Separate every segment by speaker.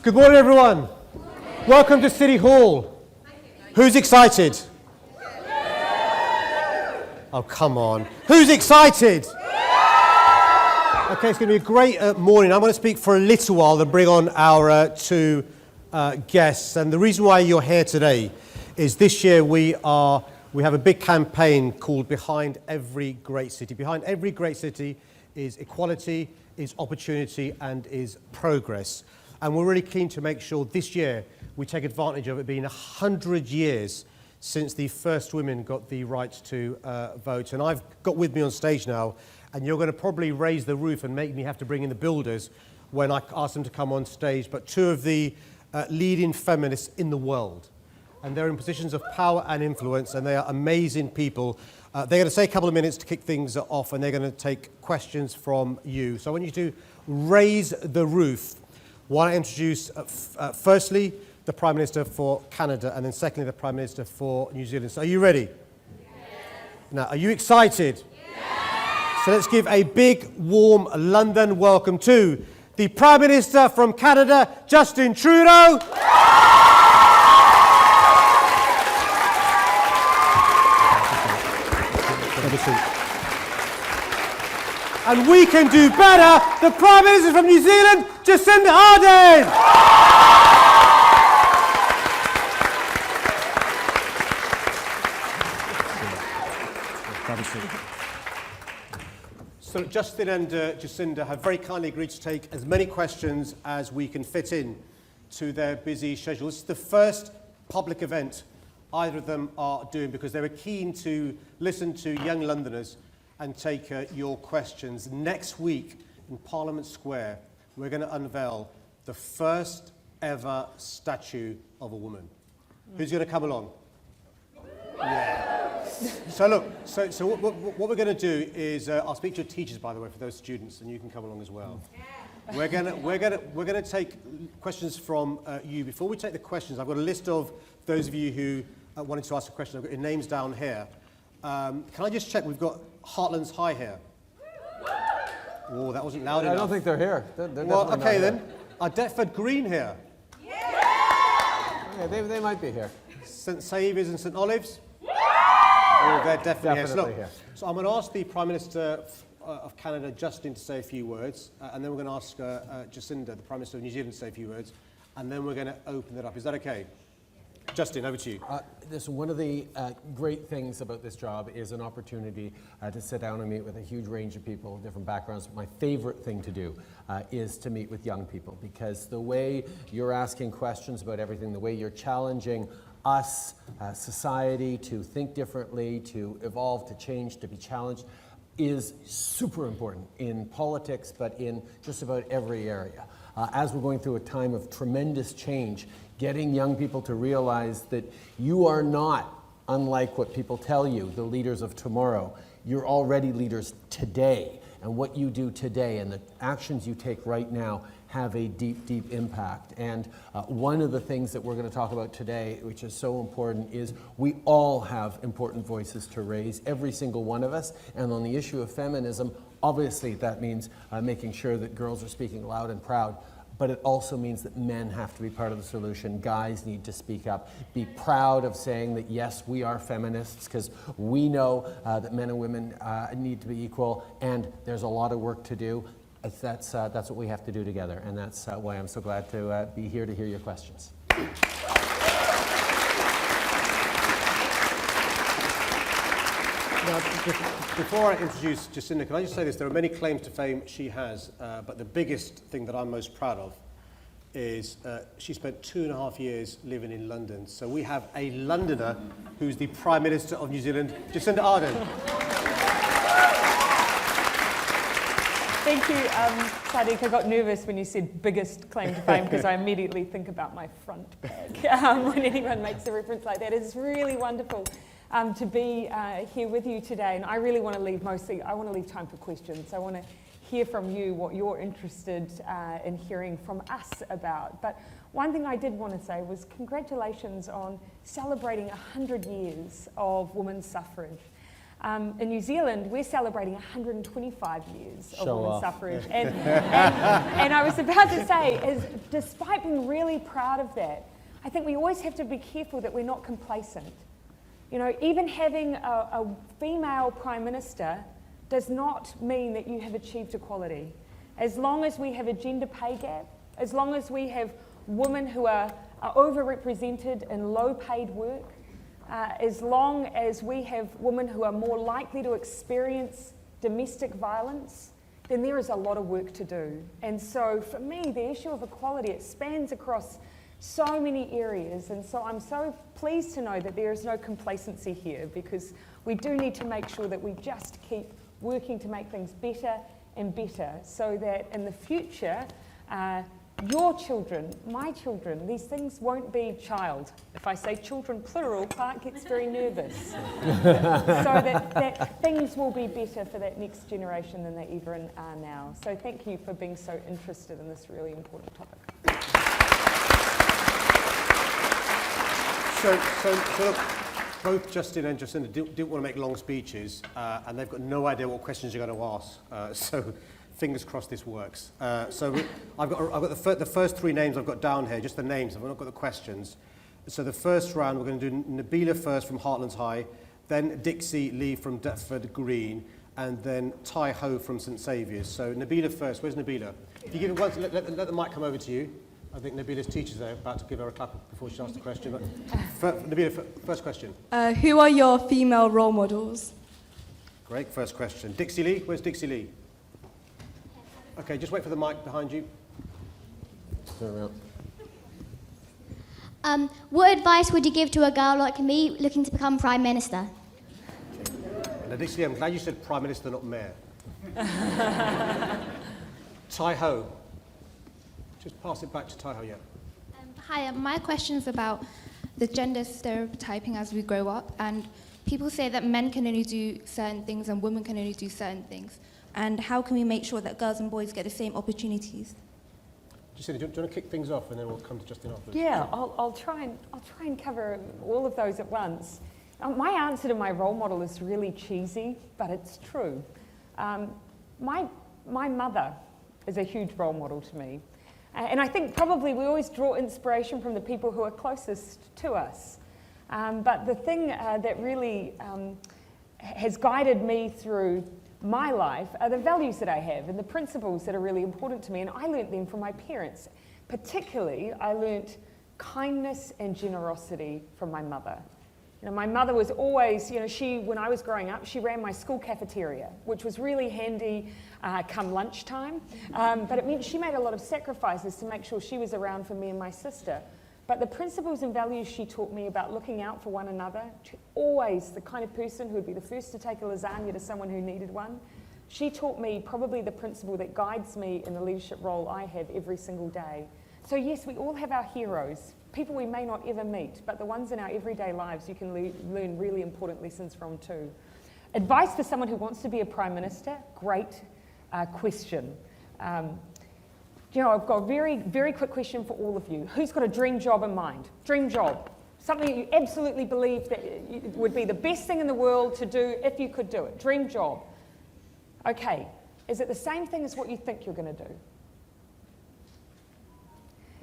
Speaker 1: Good morning, everyone. Welcome to City Hall. Who's excited? Oh, come on. Who's excited? Okay, it's going to be a great morning. I'm going to speak for a little while and bring on our two guests. And the reason why you're here today is this year we have a big campaign called Behind Every Great City. Behind every great city is equality, is opportunity, and is progress. And we're really keen to make sure this year we take advantage of it being 100 years since the first women got the right to vote. And I've got with me on stage now, and you're going to probably raise the roof and make me have to bring in the builders when I ask them to come on stage, but two of the leading feminists in the world. And they're in positions of power and influence, and they are amazing people. They're going to take a couple of minutes to kick things off, and they're going to take questions from you. So I want you to raise the roof. I want to introduce, firstly, the Prime Minister for Canada, and then secondly, the Prime Minister for New Zealand. So are you ready? Yes. Now, are you excited? Yes. So let's give a big, warm London welcome to the Prime Minister from Canada, Justin Trudeau. And we can do better, the Prime Minister from New Zealand, Jacinda Ardern. So Justin and Jacinda have very kindly agreed to take as many questions as we can fit in to their busy schedule. This is the first public event either of them are doing because they were keen to listen to young Londoners and take your questions. Next week in Parliament Square, we're going to unveil the first ever statue of a woman. Who's going to come along? Yeah. So look, so what we're going to do is I'll speak to your teachers, by the way, for those students, and you can come along as well. We're going to take questions from you. Before we take the questions, I've got a list of those of you who wanted to ask a question. I've got your names down here. Can I just check? We've got Heartlands High here. Oh, that wasn't loud enough.
Speaker 2: I don't think they're here. They're
Speaker 1: well, okay then. Are Deptford Green here?
Speaker 2: Yeah, they might be here.
Speaker 1: St Saviour's and St Olives? Oh, they're definitely here. So,
Speaker 2: here.
Speaker 1: So I'm going to ask the Prime Minister of Canada, Justin, to say a few words, and then we're going to ask Jacinda, the Prime Minister of New Zealand, to say a few words, and then we're going to open it up. Is that okay? Justin, over to you.
Speaker 2: Listen, one of the great things about this job is an opportunity to sit down and meet with a huge range of people, different backgrounds. My favorite thing to do is to meet with young people, because the way you're asking questions about everything, the way you're challenging us, society, to think differently, to evolve, to change, to be challenged, is super important in politics, but in just about every area. As we're going through a time of tremendous change, getting young people to realize that you are not, unlike what people tell you, the leaders of tomorrow. You're already leaders today, and what you do today and the actions you take right now have a deep, deep impact. And one of the things that we're going to talk about today, which is so important, is we all have important voices to raise, every single one of us. And on the issue of feminism, obviously that means making sure that girls are speaking loud and proud. But it also means that men have to be part of the solution. Guys need to speak up. Be proud of saying that, yes, we are feminists, because we know that men and women need to be equal, and there's a lot of work to do. That's what we have to do together, and that's why I'm so glad to be here to hear your questions.
Speaker 1: Now, before I introduce Jacinda, can I just say this? There are many claims to fame she has, but the biggest thing that I'm most proud of is she spent 2.5 years living in London. So we have a Londoner who's the Prime Minister of New Zealand, Jacinda Ardern.
Speaker 3: Thank you, Sadiq. I got nervous when you said biggest claim to fame because I immediately think about my front bag when anyone makes a reference like that. It's really wonderful to be here with you today, and I really want to leave time for questions. I want to hear from you what you're interested in hearing from us about. But one thing I did want to say was congratulations on celebrating 100 years of women's suffrage. In New Zealand, we're celebrating 125 years of
Speaker 2: Show
Speaker 3: women's
Speaker 2: off.
Speaker 3: suffrage. And I was about to say, despite being really proud of that, I think we always have to be careful that we're not complacent. You know, even having a female Prime Minister does not mean that you have achieved equality. As long as we have a gender pay gap, as long as we have women who are overrepresented in low-paid work, as long as we have women who are more likely to experience domestic violence, then there is a lot of work to do. And so for me, the issue of equality, it spans across so many areas. And so I'm so pleased to know that there is no complacency here, because we do need to make sure that we just keep working to make things better and better, so that in the future, your children, my children, these things won't be child. If I say children plural, Clark gets very nervous. So that things will be better for that next generation than they even are now. So thank you for being so interested in this really important topic.
Speaker 1: So look, both Justin and Jacinda didn't want to make long speeches, and they've got no idea what questions you're going to ask. So fingers crossed this works. I've got the first three names I've got down here, just the names. I've not got the questions. So the first round, we're going to do Nabila first from Heartlands High, then Dixie Lee from Deptford Green, and then Tai Ho from St Saviour's. So Nabila first. Where's Nabila? If you give it once, let the mic come over to you. I think Nabila's teacher's there, about to give her a clap before she asks the question. But Nabila, first question.
Speaker 4: Who are your female role models?
Speaker 1: Great, first question. Dixie Lee, where's Dixie Lee? Okay, just wait for the mic behind you.
Speaker 2: Turn around.
Speaker 5: What advice would you give to a girl like me looking to become Prime Minister?
Speaker 1: Now, Dixie Lee, I'm glad you said Prime Minister, not Mayor. Tai Ho. Just pass it back to Tai Ho, yeah.
Speaker 6: Hi, my question's about the gender stereotyping as we grow up, and people say that men can only do certain things and women can only do certain things. And how can we make sure that girls and boys get the same opportunities?
Speaker 1: Jacinda, do you want to kick things off, and then we'll come to Justin afterwards?
Speaker 3: Yeah, I'll try and cover all of those at once. My answer to my role model is really cheesy, but it's true. My mother is a huge role model to me. And I think probably we always draw inspiration from the people who are closest to us. But the thing that really has guided me through my life are the values that I have and the principles that are really important to me. And I learnt them from my parents. Particularly, I learnt kindness and generosity from my mother. You know, my mother was always, when I was growing up, she ran my school cafeteria, which was really handy come lunchtime. But it meant she made a lot of sacrifices to make sure she was around for me and my sister. But the principles and values she taught me about looking out for one another, always the kind of person who would be the first to take a lasagna to someone who needed one, she taught me probably the principle that guides me in the leadership role I have every single day. So yes, we all have our heroes, people we may not ever meet, but the ones in our everyday lives you can learn really important lessons from too. Advice for someone who wants to be a Prime Minister? Great question. I've got a very, very quick question for all of you. Who's got a dream job in mind? Dream job. Something that you absolutely believe that would be the best thing in the world to do if you could do it. Dream job. Okay. Is it the same thing as what you think you're going to do?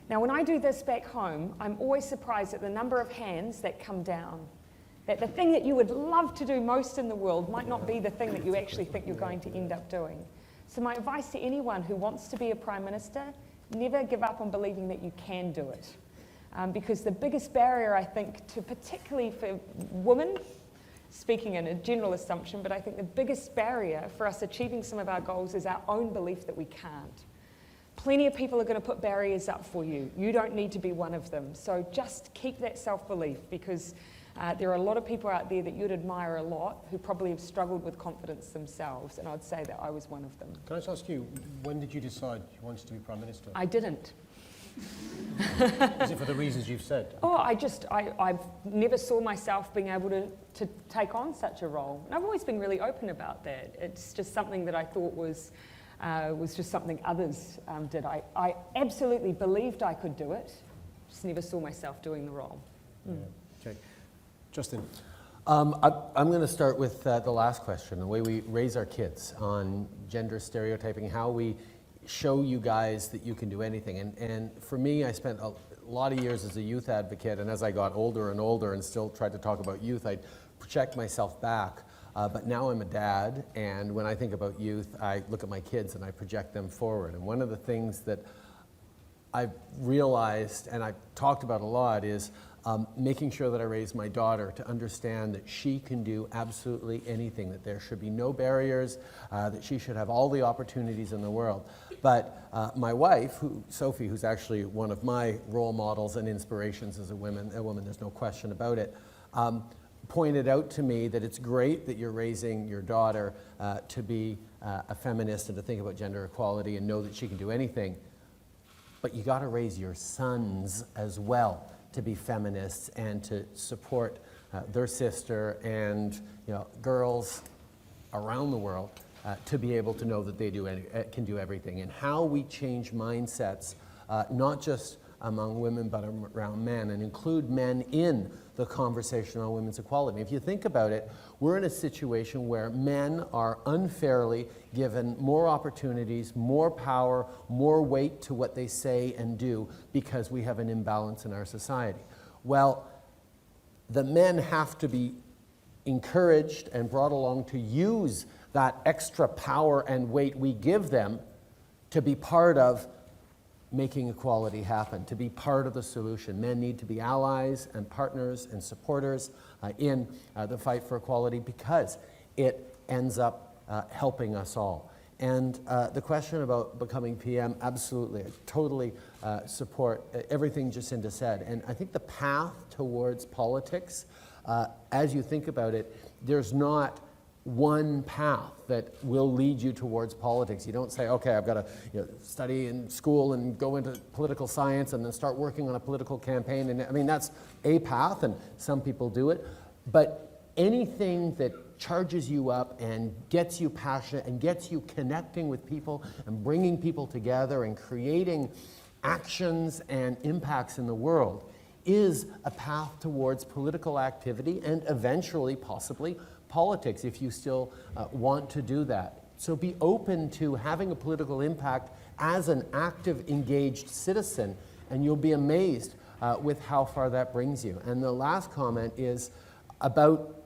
Speaker 3: Now, when I do this back home, I'm always surprised at the number of hands that come down. That the thing that you would love to do most in the world might not be the thing that you actually think you're going to end up doing. So my advice to anyone who wants to be a Prime Minister, never give up on believing that you can do it. Because the biggest barrier, I think, particularly for women, speaking in a general assumption, but I think the biggest barrier for us achieving some of our goals is our own belief that we can't. Plenty of people are going to put barriers up for you. You don't need to be one of them. So just keep that self-belief, because there are a lot of people out there that you'd admire a lot who probably have struggled with confidence themselves, and I'd say that I was one of them.
Speaker 1: Can I just ask you, when did you decide you wanted to be Prime Minister?
Speaker 3: I didn't.
Speaker 1: Is it for the reasons you've said?
Speaker 3: Oh, I've never saw myself being able to take on such a role. And I've always been really open about that. It's just something that I thought was just something others did. I absolutely believed I could do it, just never saw myself doing the role.
Speaker 1: Yeah. Okay. Justin.
Speaker 2: I'm going to start with the last question, the way we raise our kids on gender stereotyping, how we show you guys that you can do anything. And for me, I spent a lot of years as a youth advocate, and as I got older and older and still tried to talk about youth, I'd project myself back. But now I'm a dad, and when I think about youth, I look at my kids and I project them forward. And one of the things that I've realized, and I've talked about a lot, is making sure that I raise my daughter to understand that she can do absolutely anything, that there should be no barriers, that she should have all the opportunities in the world. But my wife, Sophie, who's actually one of my role models and inspirations as a woman, there's no question about it, pointed out to me that it's great that you're raising your daughter to be a feminist and to think about gender equality and know that she can do anything, but you got to raise your sons as well to be feminists and to support their sister and girls around the world to be able to know that they can do everything. And how we change mindsets, not just among women but around men, and include men in the conversation on women's equality. If you think about it, we're in a situation where men are unfairly given more opportunities, more power, more weight to what they say and do because we have an imbalance in our society. Well, the men have to be encouraged and brought along to use that extra power and weight we give them to be part of making equality happen, to be part of the solution. Men need to be allies and partners and supporters in the fight for equality because it ends up helping us all. And the question about becoming PM, absolutely, I totally support everything Jacinda said. And I think the path towards politics, as you think about it, there's not one path that will lead you towards politics. You don't say, okay, I've got to study in school and go into political science and then start working on a political campaign. And I mean, that's a path, and some people do it. But anything that charges you up and gets you passionate and gets you connecting with people and bringing people together and creating actions and impacts in the world is a path towards political activity and eventually, possibly, politics if you still want to do that. So be open to having a political impact as an active, engaged citizen, and you'll be amazed with how far that brings you. And the last comment is about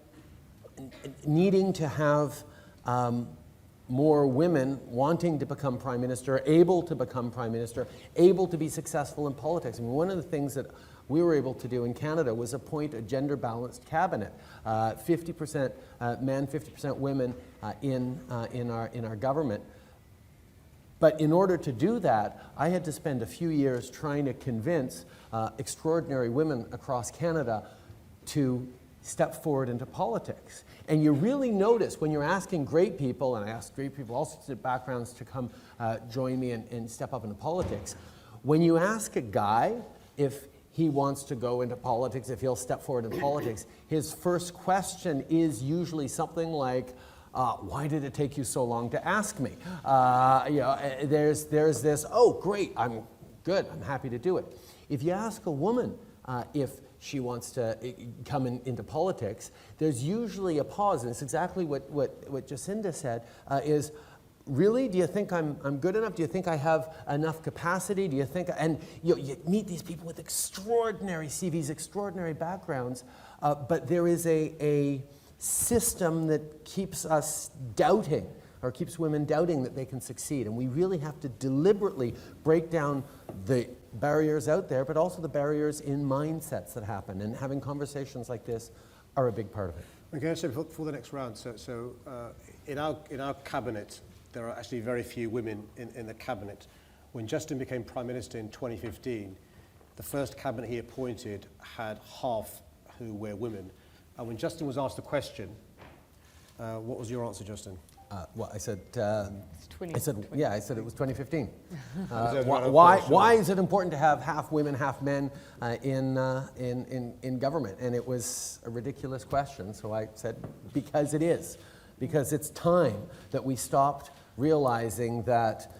Speaker 2: needing to have more women wanting to become Prime Minister, able to become Prime Minister, able to be successful in politics. I mean, one of the things that we were able to do in Canada was appoint a gender-balanced cabinet, 50% men, 50% women in our government. But in order to do that, I had to spend a few years trying to convince extraordinary women across Canada to step forward into politics. And you really notice when you're asking great people, and I asked great people, all sorts of backgrounds, to come join me and step up into politics. When you ask a guy if he wants to go into politics, if he'll step forward in politics, his first question is usually something like, why did it take you so long to ask me? There's this, oh, great, I'm good, I'm happy to do it. If you ask a woman if she wants to come into politics, there's usually a pause, and it's exactly what Jacinda said, is, really? Do you think I'm good enough? Do you think I have enough capacity? Do you think, and you meet these people with extraordinary CVs, extraordinary backgrounds, but there is a system that keeps us doubting, or keeps women doubting that they can succeed. And we really have to deliberately break down the barriers out there, but also the barriers in mindsets that happen. And having conversations like this are a big part of it.
Speaker 1: Okay, so for the next round, so in our cabinet, there are actually very few women in the cabinet. When Justin became Prime Minister in 2015, the first cabinet he appointed had half who were women. And when Justin was asked the question, what was your answer, Justin?
Speaker 2: Well, I said,
Speaker 3: I said
Speaker 2: it was 2015.
Speaker 1: Why
Speaker 2: Why is it important to have half women, half men in government? And it was a ridiculous question, so I said, because it is. Because it's time that we stopped realizing that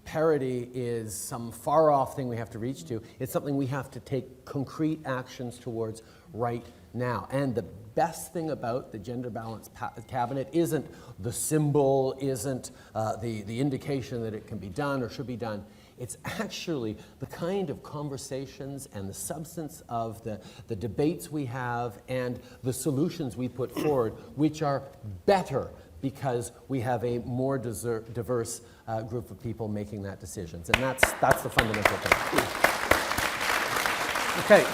Speaker 2: parity is some far-off thing we have to reach to. It's something we have to take concrete actions towards right now. And the best thing about the gender balance cabinet isn't the symbol, isn't the indication that it can be done or should be done. It's actually the kind of conversations and the substance of the debates we have and the solutions we put forward, which are better because we have a more diverse group of people making that decisions. And that's the fundamental thing.
Speaker 1: Okay.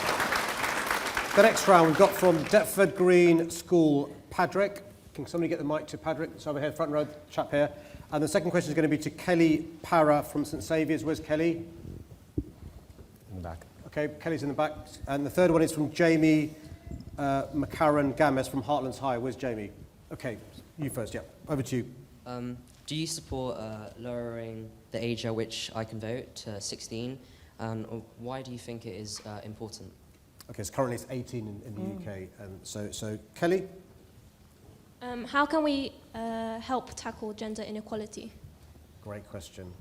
Speaker 1: The next round we've got from Deptford Green School, Padrick. Can somebody get the mic to Padrick? It's over here, front row, chap here. And the second question is going to be to Kelly Parra from St Saviour's. Where's Kelly?
Speaker 2: In the back.
Speaker 1: Okay, Kelly's in the back. And the third one is from Jamie McCarran Games from Heartlands High. Where's Jamie? Okay, you first, yeah. Over to you.
Speaker 7: Do you support lowering the age at which I can vote to 16? Or why do you think it is important?
Speaker 1: Okay, so currently it's 18 in the UK. So Kelly?
Speaker 8: How can we help tackle gender inequality?
Speaker 1: Great question.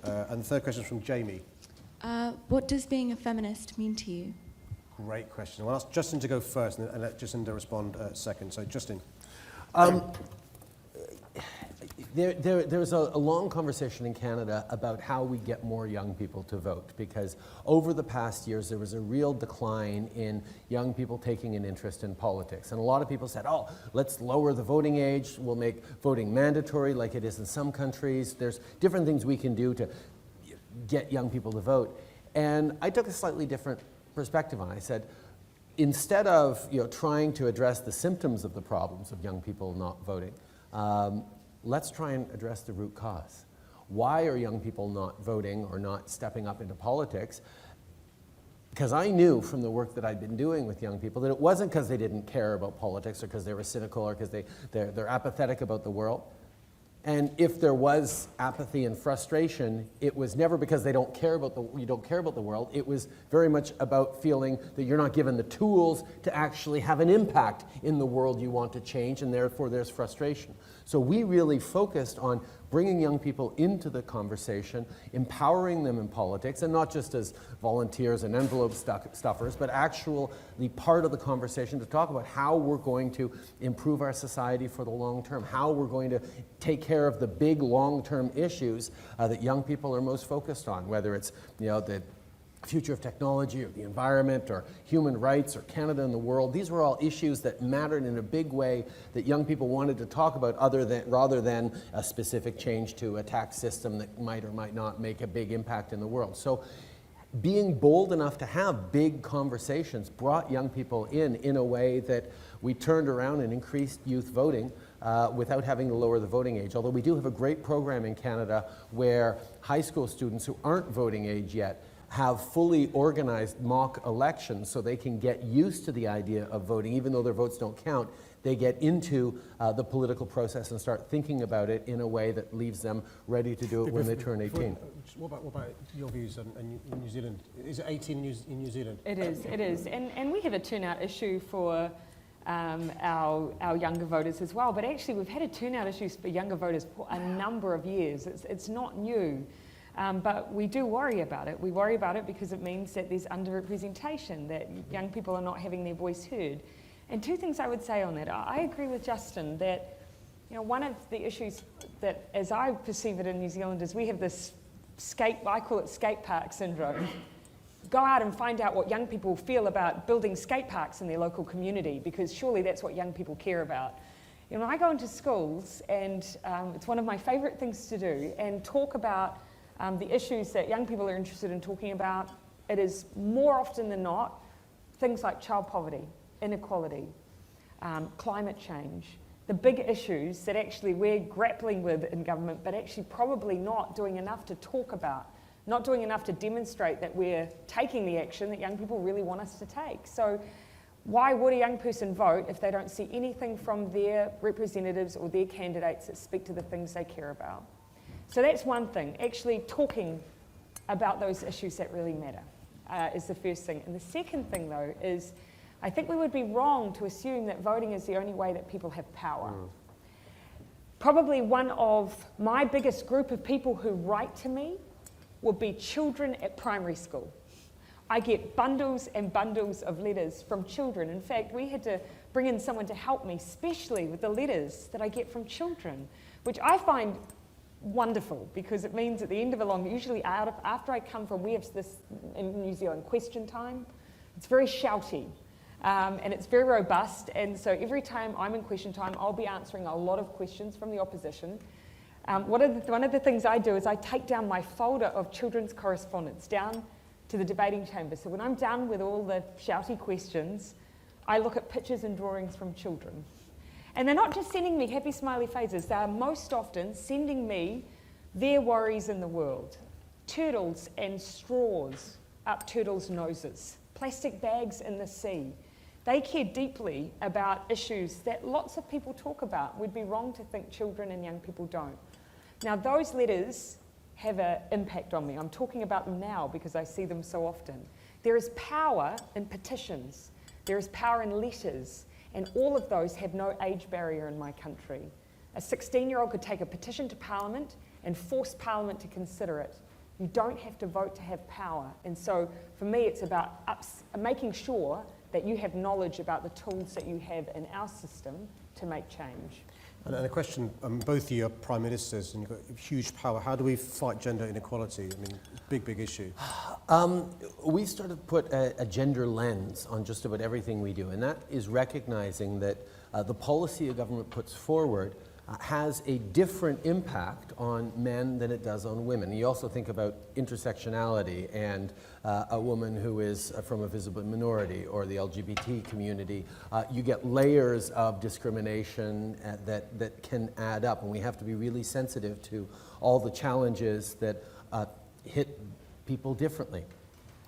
Speaker 1: And the third question is from Jamie.
Speaker 4: What does being a feminist mean to you?
Speaker 1: Great question. I'll ask Justin to go first and let Jacinda respond second. So Justin.
Speaker 2: There's a long conversation in Canada about how we get more young people to vote, because over the past years there was a real decline in young people taking an interest in politics. And a lot of people said, oh, let's lower the voting age, we'll make voting mandatory like it is in some countries. There's different things we can do to get young people to vote. And I took a slightly different perspective on it. I said, instead of trying to address the symptoms of the problems of young people not voting, let's try and address the root cause. Why are young people not voting or not stepping up into politics? Because I knew from the work that I'd been doing with young people that it wasn't because they didn't care about politics or because they were cynical or because they're apathetic about the world. And if there was apathy and frustration, it was never because you don't care about the world. It was very much about feeling that you're not given the tools to actually have an impact in the world you want to change, and therefore there's frustration. So we really focused on bringing young people into the conversation, empowering them in politics, and not just as volunteers and envelope stuffers, but actually part of the conversation to talk about how we're going to improve our society for the long term, how we're going to take care of the big long-term issues that young people are most focused on, whether it's the future of technology or the environment or human rights or Canada and the world. These were all issues that mattered in a big way that young people wanted to talk about rather than a specific change to a tax system that might or might not make a big impact in the world. So being bold enough to have big conversations brought young people in a way that we turned around and increased youth voting without having to lower the voting age. Although we do have a great program in Canada where high school students who aren't voting age yet have fully organized mock elections so they can get used to the idea of voting. Even though their votes don't count, they get into the political process and start thinking about it in a way that leaves them ready to do it when they turn 18.
Speaker 1: What about your views in New Zealand? Is it 18 in New Zealand?
Speaker 3: It is. And we have a turnout issue for our younger voters as well. But actually, we've had a turnout issue for younger voters for a number of years. It's not new. But we do worry about it. We worry about it because it means that there's underrepresentation, that young people are not having their voice heard. And two things I would say on that. I agree with Justin that one of the issues that, as I perceive it in New Zealand, is we have this I call it skate park syndrome. Go out and find out what young people feel about building skate parks in their local community, because surely that's what young people care about. I go into schools, and it's one of my favourite things to do, and talk about the issues that young people are interested in talking about. It is more often than not things like child poverty, inequality, climate change, the big issues that actually we're grappling with in government, but actually probably not doing enough to talk about, not doing enough to demonstrate that we're taking the action that young people really want us to take. So why would a young person vote if they don't see anything from their representatives or their candidates that speak to the things they care about? So that's one thing, actually talking about those issues that really matter is the first thing. And the second thing, though, is I think we would be wrong to assume that voting is the only way that people have power. Probably one of my biggest group of people who write to me would be children at primary school. I get bundles and bundles of letters from children. In fact, we had to bring in someone to help me, especially with the letters that I get from children, which I find wonderful because it means at the end of a long, usually after I come from, we have this in New Zealand, question time. It's very shouty and it's very robust, and so every time I'm in question time, I'll be answering a lot of questions from the opposition. One of the things I do is I take down my folder of children's correspondence down to the debating chamber. So when I'm done with all the shouty questions, I look at pictures and drawings from children. And they're not just sending me happy smiley faces, they are most often sending me their worries in the world. Turtles and straws up turtles' noses, plastic bags in the sea. They care deeply about issues that lots of people talk about. We'd be wrong to think children and young people don't. Now, those letters have an impact on me. I'm talking about them now because I see them so often. There is power in petitions. There is power in letters. And all of those have no age barrier in my country. A 16-year-old could take a petition to Parliament and force Parliament to consider it. You don't have to vote to have power. And so for me, it's about making sure that you have knowledge about the tools that you have in our system to make change.
Speaker 1: And a question, both of you are Prime Ministers and you've got huge power. How do we fight gender inequality? I mean, big issue.
Speaker 2: We started to put a gender lens on just about everything we do, and that is recognizing that the policy a government puts forward has a different impact on men than it does on women. You also think about intersectionality and a woman who is from a visible minority or the LGBT community. You get layers of discrimination that can add up, and we have to be really sensitive to all the challenges that hit people differently.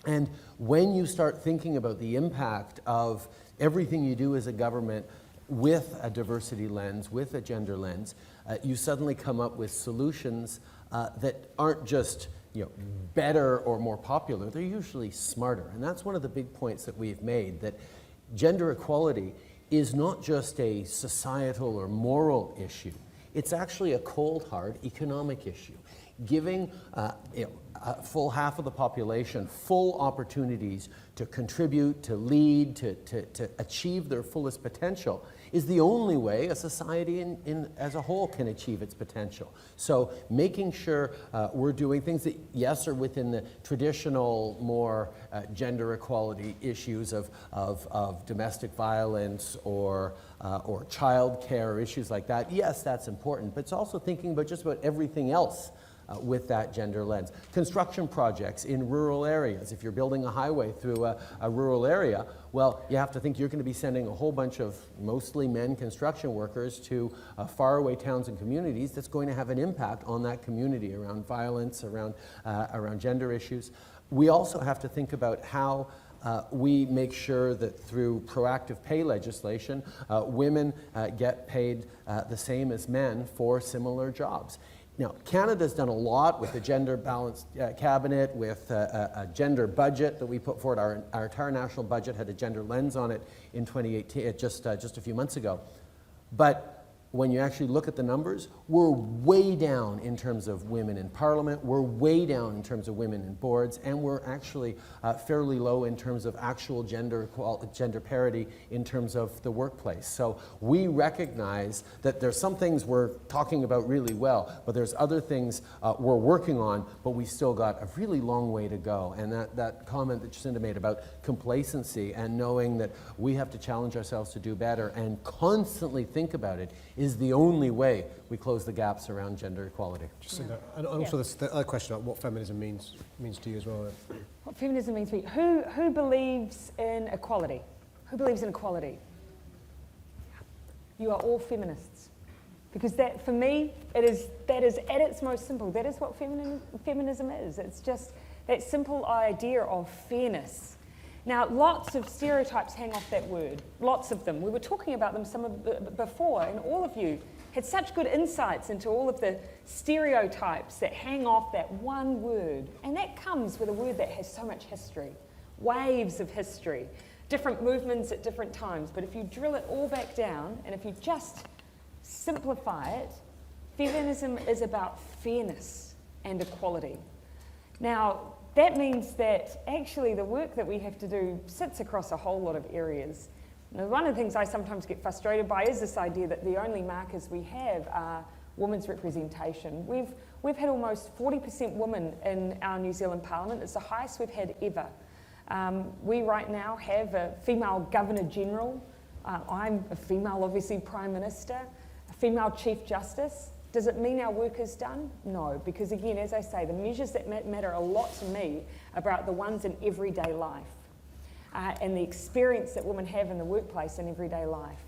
Speaker 2: And when you start thinking about the impact of everything you do as a government with a diversity lens, with a gender lens, you suddenly come up with solutions that aren't just better or more popular, they're usually smarter. And that's one of the big points that we've made, that gender equality is not just a societal or moral issue, it's actually a cold, hard economic issue. Giving a full half of the population full opportunities to contribute, to lead, to achieve their fullest potential is the only way a society as a whole can achieve its potential. So making sure we're doing things that, yes, are within the traditional, more gender equality issues of domestic violence or child care, issues like that. Yes, that's important, but it's also thinking about just about everything else with that gender lens. Construction projects in rural areas. If you're building a highway through a rural area, well, you have to think you're going to be sending a whole bunch of mostly men construction workers to faraway towns and communities. That's going to have an impact on that community around violence, around gender issues. We also have to think about how we make sure that through proactive pay legislation, women get paid the same as men for similar jobs. Now, Canada's done a lot with the gender balanced cabinet, with a gender budget that we put forward. Our entire national budget had a gender lens on it in 2018, just a few months ago. But when you actually look at the numbers, we're way down in terms of women in Parliament, we're way down in terms of women in boards, and we're actually fairly low in terms of actual gender parity in terms of the workplace. So we recognize that there's some things we're talking about really well, but there's other things we're working on, but we still got a really long way to go. And that comment that Jacinda made about complacency and knowing that we have to challenge ourselves to do better and constantly think about it is the only way we close the gaps around gender equality.
Speaker 1: Jacinda, and also the other question about what feminism means to you as well.
Speaker 3: What feminism means to me? Who believes in equality? Who believes in equality? You are all feminists. Because that, for me, that is at its most simple. That is what feminism is. It's just that simple idea of fairness. Now, lots of stereotypes hang off that word, lots of them. We were talking about them before, and all of you had such good insights into all of the stereotypes that hang off that one word. And that comes with a word that has so much history, waves of history, different movements at different times. But if you drill it all back down, and if you just simplify it, feminism is about fairness and equality. Now, that means that actually the work that we have to do sits across a whole lot of areas. Now, one of the things I sometimes get frustrated by is this idea that the only markers we have are women's representation. We've had almost 40% women in our New Zealand Parliament. It's the highest we've had ever. We right now have a female Governor-General. I'm a female, obviously, Prime Minister, a female Chief Justice. Does it mean our work is done? No, because again, as I say, the measures that matter a lot to me are about the ones in everyday life and the experience that women have in the workplace in everyday life.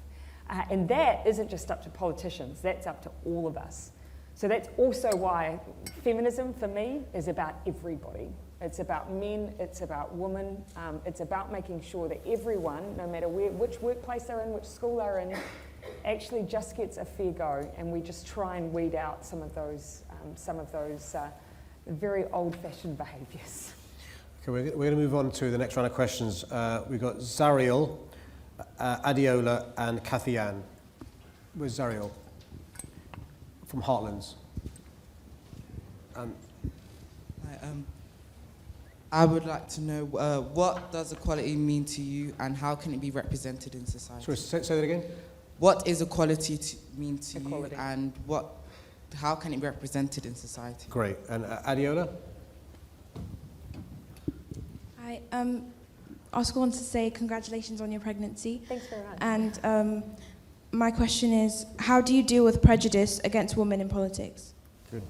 Speaker 3: And that isn't just up to politicians, that's up to all of us. So that's also why feminism for me is about everybody. It's about men, it's about women, it's about making sure that everyone, no matter which workplace they're in, which school they're in, actually just gets a fair go, and we just try and weed out some of those very old-fashioned behaviours.
Speaker 1: Okay, we're going to move on to the next round of questions. We've got Zariel, Adiola and Kathy Ann. Where's Zariel? From Heartlands.
Speaker 9: I would like to know what does equality mean to you and how can it be represented in society?
Speaker 1: Sorry, say that again?
Speaker 9: What is equality mean to
Speaker 3: Equality.
Speaker 9: you and how can it be represented in society?
Speaker 1: Great. And Adiola?
Speaker 10: I also want to say congratulations on your pregnancy.
Speaker 3: Thanks very much.
Speaker 10: And my question is, how do you deal with prejudice against women in politics?
Speaker 1: Good.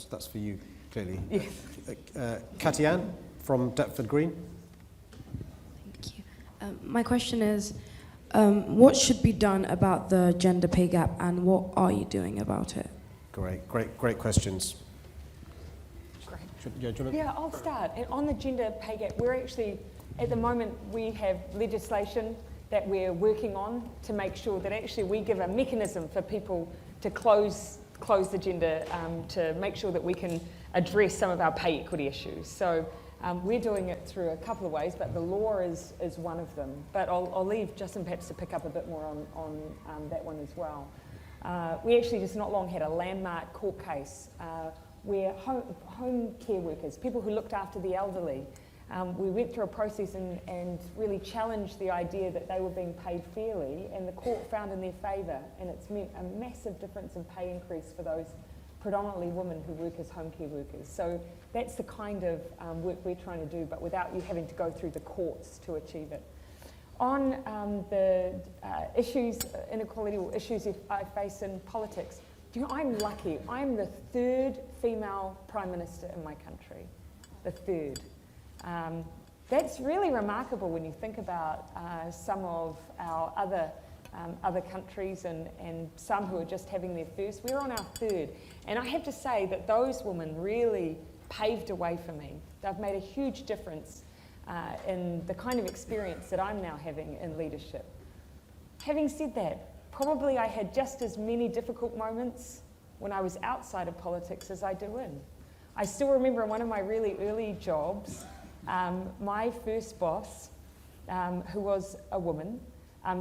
Speaker 1: That's for you, clearly.
Speaker 3: Yes.
Speaker 1: Kathy Ann from Deptford Green.
Speaker 11: Thank you. My question is, what should be done about the gender pay gap and what are you doing about it?
Speaker 1: Great questions.
Speaker 3: Great. Yeah, I'll start. And on the gender pay gap, we're actually, at the moment, we have legislation that we're working on to make sure that actually we give a mechanism for people to close the gender, to make sure that we can address some of our pay equity issues. So we're doing it through a couple of ways, but the law is one of them. But I'll leave Justin perhaps to pick up a bit more on that one as well. We actually just not long had a landmark court case where home care workers, people who looked after the elderly, we went through a process and really challenged the idea that they were being paid fairly, and the court found in their favour, and it's meant a massive difference in pay increase for those predominantly women who work as home care workers. So that's the kind of work we're trying to do, but without you having to go through the courts to achieve it. On the issues, inequality or issues I face in politics, do you know, I'm lucky. I'm the third female Prime Minister in my country, the third. That's really remarkable when you think about some of our other countries and some who are just having their first. We're on our third. And I have to say that those women really paved a way for me. They've made a huge difference in the kind of experience that I'm now having in leadership. Having said that, probably I had just as many difficult moments when I was outside of politics as I do in. I still remember in one of my really early jobs, my first boss, who was a woman,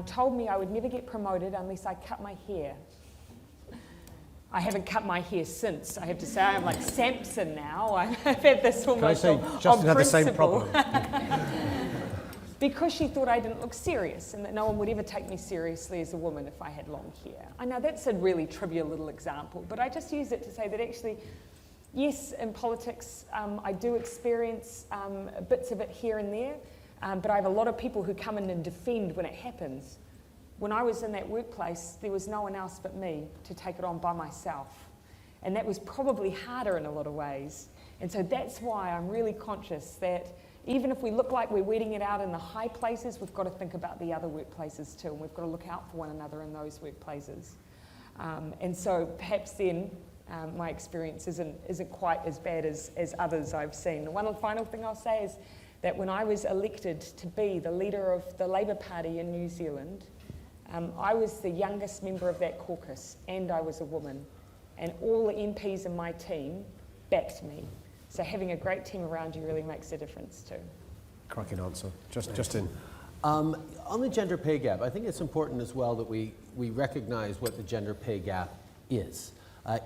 Speaker 3: told me I would never get promoted unless I cut my hair. I haven't cut my hair since. I have to say I'm like Samson now. I've had this almost
Speaker 1: Can I say Justin had the same problem?
Speaker 3: Because she thought I didn't look serious and that no one would ever take me seriously as a woman if I had long hair. I know that's a really trivial little example, but I just use it to say that actually, yes, in politics, I do experience bits of it here and there, but I have a lot of people who come in and defend when it happens. When I was in that workplace, there was no one else but me to take it on by myself. And that was probably harder in a lot of ways. And so that's why I'm really conscious that even if we look like we're weeding it out in the high places, we've got to think about the other workplaces too, and we've got to look out for one another in those workplaces. And so perhaps then my experience isn't quite as bad as others I've seen. One final thing I'll say is that when I was elected to be the leader of the Labour Party in New Zealand, I was the youngest member of that caucus and I was a woman, and all the MPs in my team backed me. So having a great team around you really makes a difference too.
Speaker 1: Cracking answer. Justin.
Speaker 2: On the gender pay gap, I think it's important as well that we recognize what the gender pay gap is.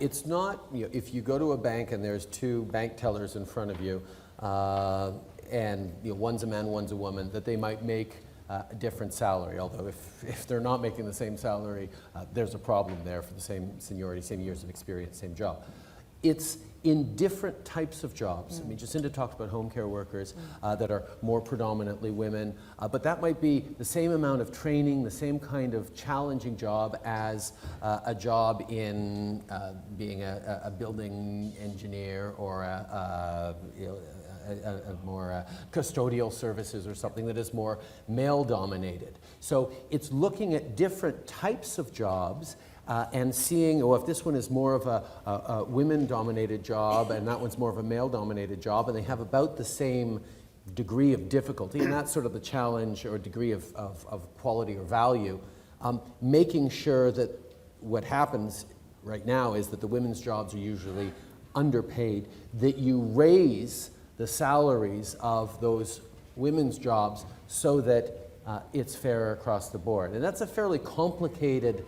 Speaker 2: It's not, if you go to a bank and there's two bank tellers in front of you, and one's a man, one's a woman, that they might make a different salary. Although if they're not making the same salary, there's a problem there for the same seniority, same years of experience, same job. It's in different types of jobs. I mean, Jacinda talked about home care workers that are more predominantly women, but that might be the same amount of training, the same kind of challenging job as a job in being a building engineer or a more custodial services or something that is more male-dominated. So it's looking at different types of jobs and seeing, if this one is more of a women-dominated job and that one's more of a male-dominated job, and they have about the same degree of difficulty, and that's sort of the challenge or degree of quality or value, making sure that what happens right now is that the women's jobs are usually underpaid, that you raise the salaries of those women's jobs so that it's fair across the board. And that's a fairly complicated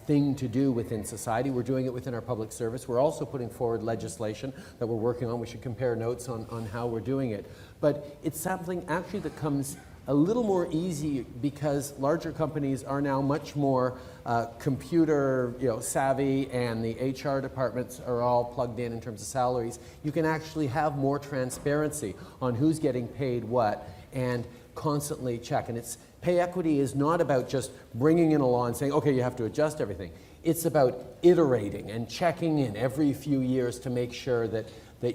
Speaker 2: thing to do within society. We're doing it within our public service. We're also putting forward legislation that we're working on. We should compare notes on how we're doing it. But it's something actually that comes a little more easy because larger companies are now much more computer savvy, and the HR departments are all plugged in terms of salaries. You can actually have more transparency on who's getting paid what and constantly check. And pay equity is not about just bringing in a law and saying, okay, you have to adjust everything. It's about iterating and checking in every few years to make sure that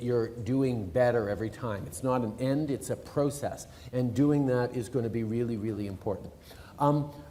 Speaker 2: you're doing better every time. It's not an end, it's a process. And doing that is going to be really, really important.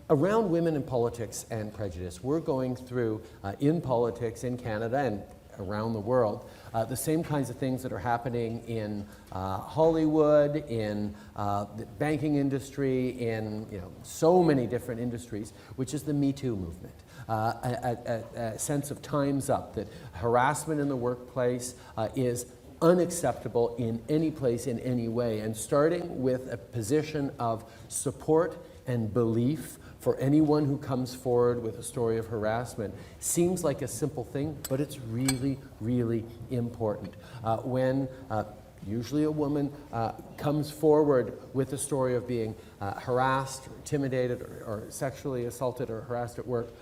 Speaker 2: Around women in politics and prejudice, we're going through, in politics in Canada and around the world, the same kinds of things that are happening in Hollywood, in the banking industry, in so many different industries, which is the Me Too movement. A sense of time's up, that harassment in the workplace is unacceptable in any place, in any way, and starting with a position of support and belief for anyone who comes forward with a story of harassment seems like a simple thing, but it's really, really important. When usually a woman comes forward with a story of being harassed, or intimidated, or sexually assaulted or harassed at work,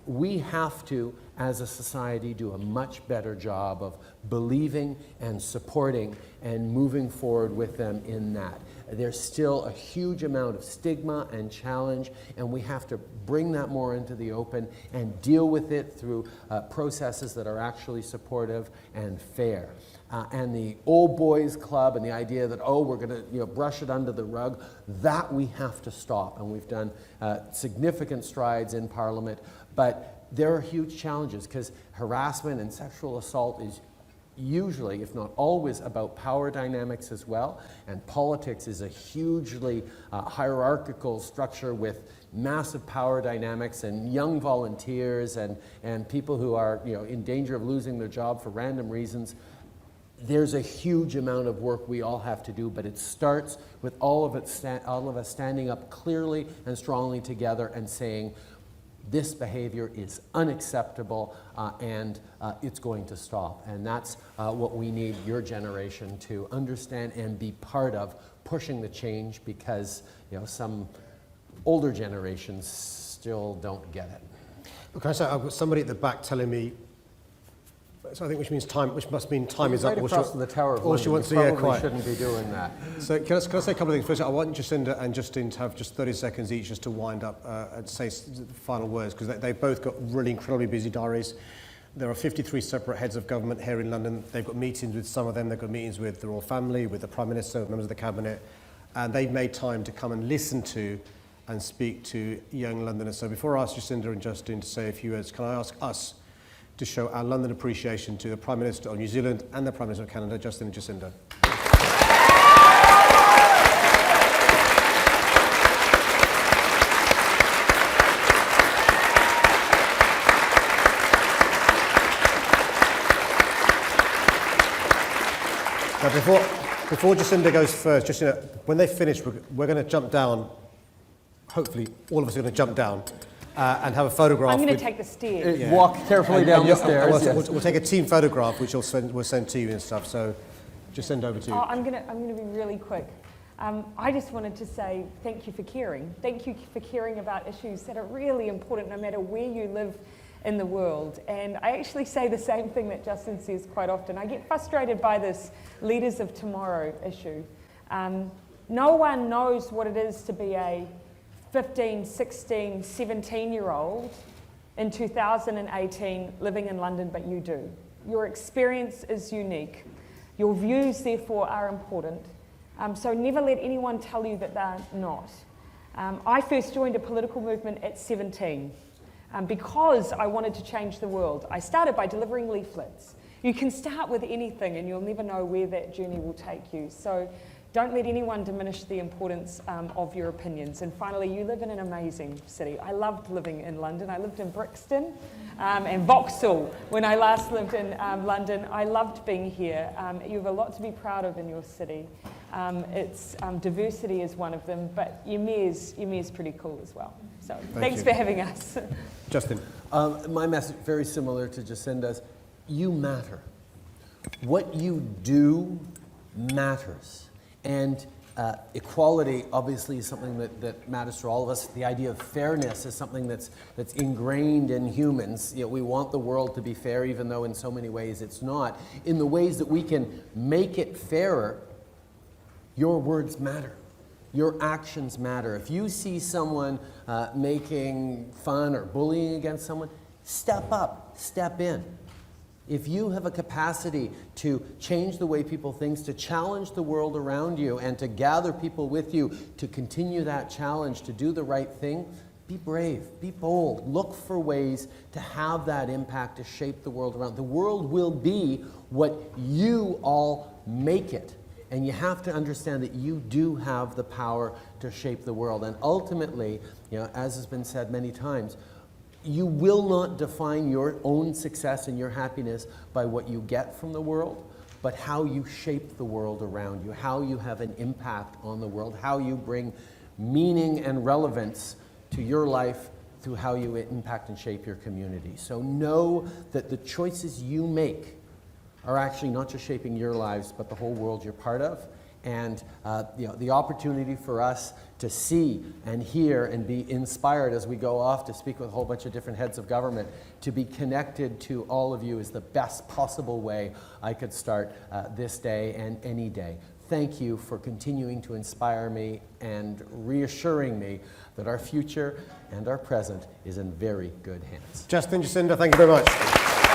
Speaker 2: we have to, as a society, do a much better job of believing and supporting and moving forward with them in that. There's still a huge amount of stigma and challenge, and we have to bring that more into the open and deal with it through processes that are actually supportive and fair. And the old boys club and the idea that, we're going to brush it under the rug, that we have to stop. And we've done significant strides in Parliament, but there are huge challenges because harassment and sexual assault is usually, if not always, about power dynamics as well. And politics is a hugely hierarchical structure with massive power dynamics and young volunteers and people who are in danger of losing their job for random reasons. There's a huge amount of work we all have to do, but it starts with all of us standing up clearly and strongly together and saying, this behavior is unacceptable and it's going to stop. And that's what we need your generation to understand and be part of, pushing the change, because some older generations still don't get it.
Speaker 1: Okay, so I've got somebody at the back telling me, so I think which must mean time is up.
Speaker 2: Right across from the Tower of London.
Speaker 1: She wants to
Speaker 2: probably shouldn't be doing that.
Speaker 1: So can I say a couple of things? First, I want Jacinda and Justin to have just 30 seconds each just to wind up and say final words, because they've both got really incredibly busy diaries. There are 53 separate heads of government here in London. They've got meetings with some of them. They've got meetings with the royal family, with the Prime Minister, members of the Cabinet, and they've made time to come and listen to and speak to young Londoners. So before I ask Jacinda and Justin to say a few words, can I ask us to show our London appreciation to the Prime Minister of New Zealand and the Prime Minister of Canada, Justin and Jacinda. Now before Jacinda goes first, Jacinda, when they finish, we're going to jump down. Hopefully, all of us are going to jump down. And have a photograph.
Speaker 3: I'm going to take the stairs.
Speaker 2: Walk carefully down the stairs.
Speaker 1: We'll take a team photograph, which we'll send to you and stuff. So Jacinda, over to you.
Speaker 3: Oh, I'm gonna be really quick. I just wanted to say thank you for caring. Thank you for caring about issues that are really important no matter where you live in the world. And I actually say the same thing that Justin says quite often. I get frustrated by this Leaders of Tomorrow issue. No one knows what it is to be a 15, 16, 17-year-old in 2018 living in London, but you do. Your experience is unique. Your views, therefore, are important. So never let anyone tell you that they're not. I first joined a political movement at 17 because I wanted to change the world. I started by delivering leaflets. You can start with anything and you'll never know where that journey will take you. So don't let anyone diminish the importance of your opinions. And finally, you live in an amazing city. I loved living in London. I lived in Brixton and Vauxhall when I last lived in London. I loved being here. You have a lot to be proud of in your city. Its diversity is one of them, but your mayor's pretty cool as well. So thanks for having us.
Speaker 1: Justin.
Speaker 2: My message, very similar to Jacinda's. You matter. What you do matters. And equality, obviously, is something that matters to all of us. The idea of fairness is something that's ingrained in humans. You know, we want the world to be fair, even though in so many ways it's not. In the ways that we can make it fairer, your words matter. Your actions matter. If you see someone making fun or bullying against someone, step up, step in. If you have a capacity to change the way people think, to challenge the world around you, and to gather people with you to continue that challenge, to do the right thing, be brave, be bold, look for ways to have that impact, to shape the world around. The world will be what you all make it. And you have to understand that you do have the power to shape the world. And ultimately, you know, as has been said many times, you will not define your own success and your happiness by what you get from the world, but how you shape the world around you, how you have an impact on the world, how you bring meaning and relevance to your life through how you impact and shape your community. So know that the choices you make are actually not just shaping your lives, but the whole world you're part of. And the opportunity for us to see and hear and be inspired as we go off to speak with a whole bunch of different heads of government, to be connected to all of you is the best possible way I could start this day and any day. Thank you for continuing to inspire me and reassuring me that our future and our present is in very good hands.
Speaker 1: Justin, Jacinda, thank you very much.